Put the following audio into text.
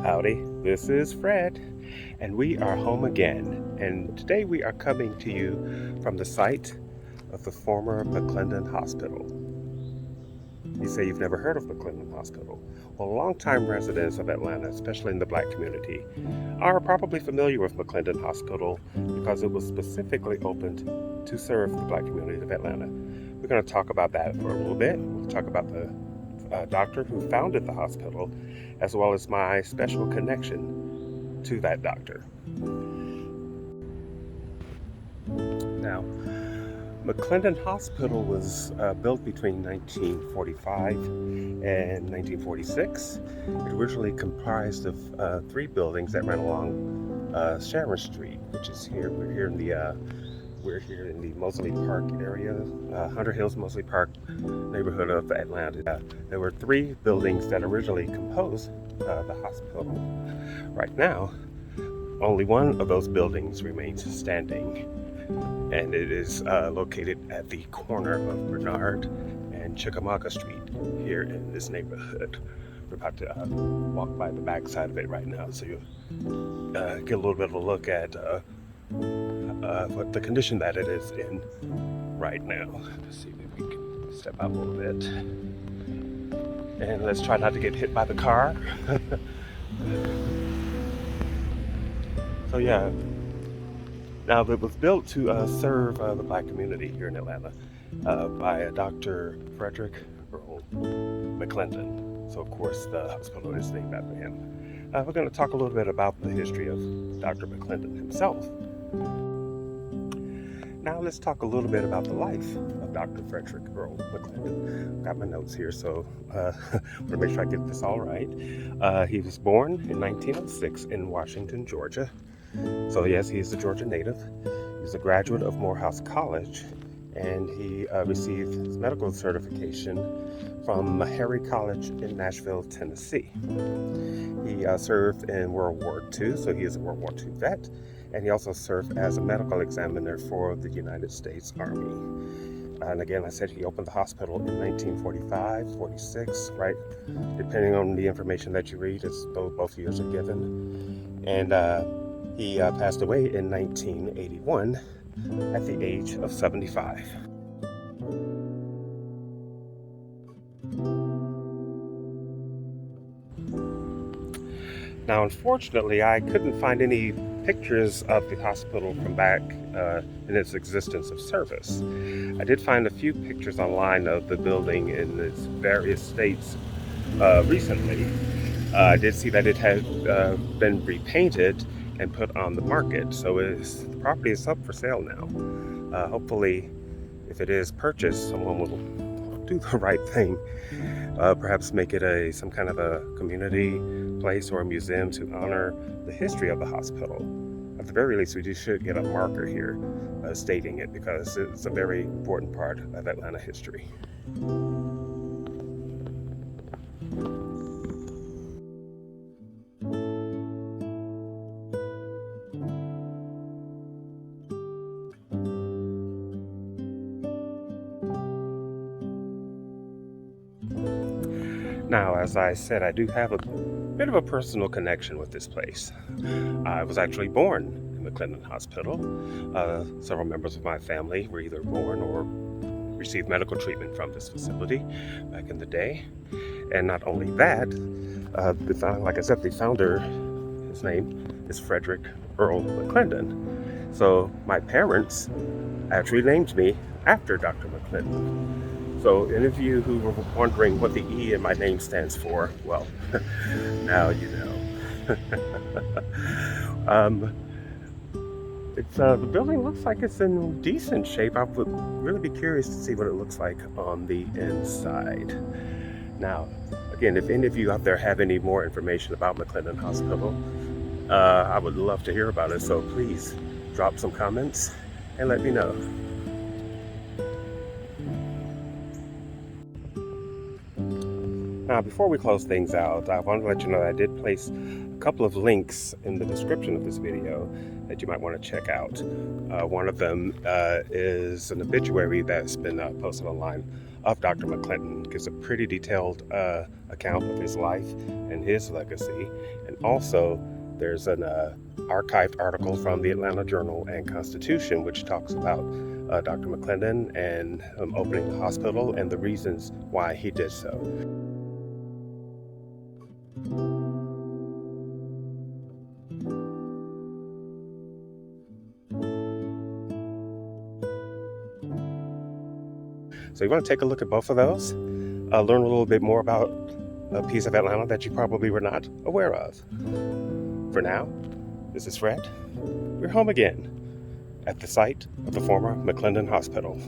Howdy, this is Fred, and we are home again. And today we are coming to you from the site of the former McClendon Hospital. You say you've never heard of McClendon Hospital. Well, longtime residents of Atlanta, especially in the Black community, are probably familiar with McClendon Hospital because it was specifically opened to serve the Black community of Atlanta. We're going to talk about that for a little bit. We'll talk about the doctor who founded the hospital, as well as my special connection to that doctor. Now, McClendon Hospital was built between 1945 and 1946. It originally comprised of 3 buildings that ran along Sharon Street, which is here. We're here in the Mosley Park area, Hunter Hills, Mosley Park neighborhood of Atlanta. There were 3 buildings that originally composed the hospital. Right now, only one of those buildings remains standing, and it is located at the corner of Bernard and Chickamauga Street here in this neighborhood. We're about to walk by the back side of it right now, so you'll get a little bit of a look at what the condition that it is in right now. Let's see if we can step out a little bit. And let's try not to get hit by the car. So yeah, now it was built to serve the Black community here in Atlanta by Dr. Frederick Earl McClendon. So of course the hospital is named after him. We're going to talk a little bit about the history of Dr. McClendon himself. Now let's talk a little bit about the life of Dr. Frederick Earl McClendon. Got my notes here, so I want to make sure I get this all right. He was born in 1906 in Washington, Georgia. So yes, he's a Georgia native. He's a graduate of Morehouse College, and he received his medical certification from Harry College in Nashville, Tennessee. He served in World War II, so he is a World War II vet. And he also served as a medical examiner for the United States Army. And again, I said he opened the hospital in 1945, 46, right? Depending on the information that you read, it's both years are given. And he passed away in 1981 at the age of 75. Now, unfortunately, I couldn't find any pictures of the hospital from back in its existence of service. I did find a few pictures online of the building in its various states recently. I did see that it had been repainted and put on the market, so the property is up for sale now. Hopefully, if it is purchased, someone will do the right thing. Perhaps make it some kind of a community place or a museum to honor the history of the hospital. At the very least, we should get a marker here stating it, because it's a very important part of Atlanta history. Now, as I said, I do have a bit of a personal connection with this place. I was actually born in McClendon Hospital. Several members of my family were either born or received medical treatment from this facility back in the day. And not only that, like I said, the founder, his name is Frederick Earl McClendon. So my parents actually named me after Dr. McClendon. So any of you who were wondering what the E in my name stands for, well, now you know. The building looks like it's in decent shape. I would really be curious to see what it looks like on the inside. Now, again, if any of you out there have any more information about McClendon Hospital, I would love to hear about it. So please drop some comments and let me know. Now, before we close things out, I want to let you know that I did place a couple of links in the description of this video that you might want to check out. One of them is an obituary that's been posted online of Dr. McClendon, gives a pretty detailed account of his life and his legacy. And also, there's an archived article from the Atlanta Journal and Constitution, which talks about Dr. McClendon and opening the hospital and the reasons why he did so. So you want to take a look at both of those, learn a little bit more about a piece of Atlanta that you probably were not aware of. For now, this is Fred. We're home again at the site of the former McClendon Hospital.